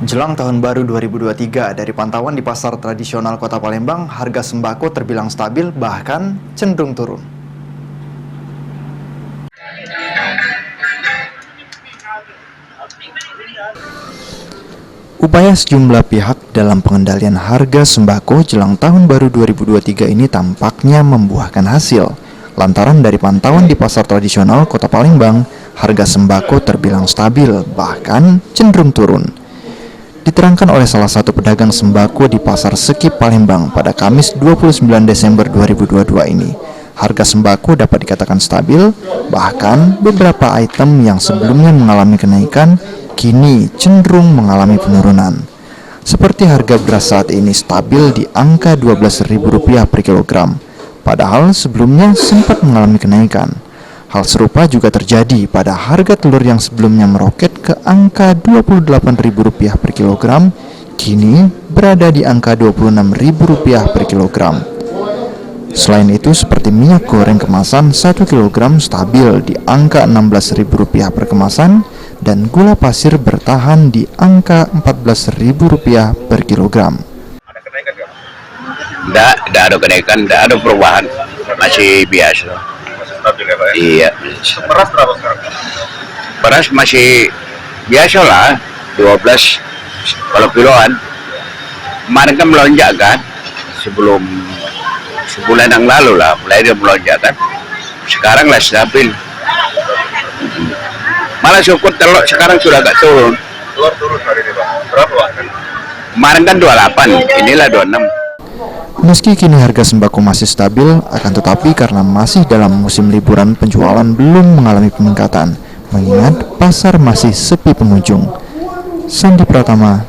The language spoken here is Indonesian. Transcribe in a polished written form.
Jelang tahun baru 2023, dari pantauan di pasar tradisional Kota Palembang, harga sembako terbilang stabil, bahkan cenderung turun. Upaya sejumlah pihak dalam pengendalian harga sembako jelang tahun baru 2023 ini tampaknya membuahkan hasil. Lantaran dari pantauan di pasar tradisional Kota Palembang, harga sembako terbilang stabil, bahkan cenderung turun. Diterangkan oleh salah satu pedagang sembako di Pasar Sekip Palembang pada Kamis 29 Desember 2022 ini, harga sembako dapat dikatakan stabil, bahkan beberapa item yang sebelumnya mengalami kenaikan kini cenderung mengalami penurunan. Seperti harga beras saat ini stabil di angka Rp12.000 per kilogram, padahal sebelumnya sempat mengalami kenaikan. Hal serupa juga terjadi pada harga telur yang sebelumnya meroket ke angka Rp28.000 per kilogram, kini berada di angka Rp26.000 per kilogram. Selain itu, seperti minyak goreng kemasan 1 kg stabil di angka Rp16.000 per kemasan, dan gula pasir bertahan di angka Rp14.000 per kilogram. Ada kenaikan nggak? Tidak ada kenaikan, tidak ada perubahan, masih biasa. Masih stabil ya Pak ya? Iya. Beras berapa sekarang? Beras masih biasa lah, 12 kalau kiloan. Kemarin kan melonjak kan, sebelum sebulan yang lalu lah, mulai dia melonjak kan. Sekarang lah stabil. Malah syukur telur sekarang sudah agak turun. Telur turun hari ini Pak. Berapa Pak? Kemarin kan 28, inilah 26. Meski kini harga sembako masih stabil, akan tetapi karena masih dalam musim liburan, penjualan belum mengalami peningkatan, mengingat pasar masih sepi pengunjung. Sandi Pratama,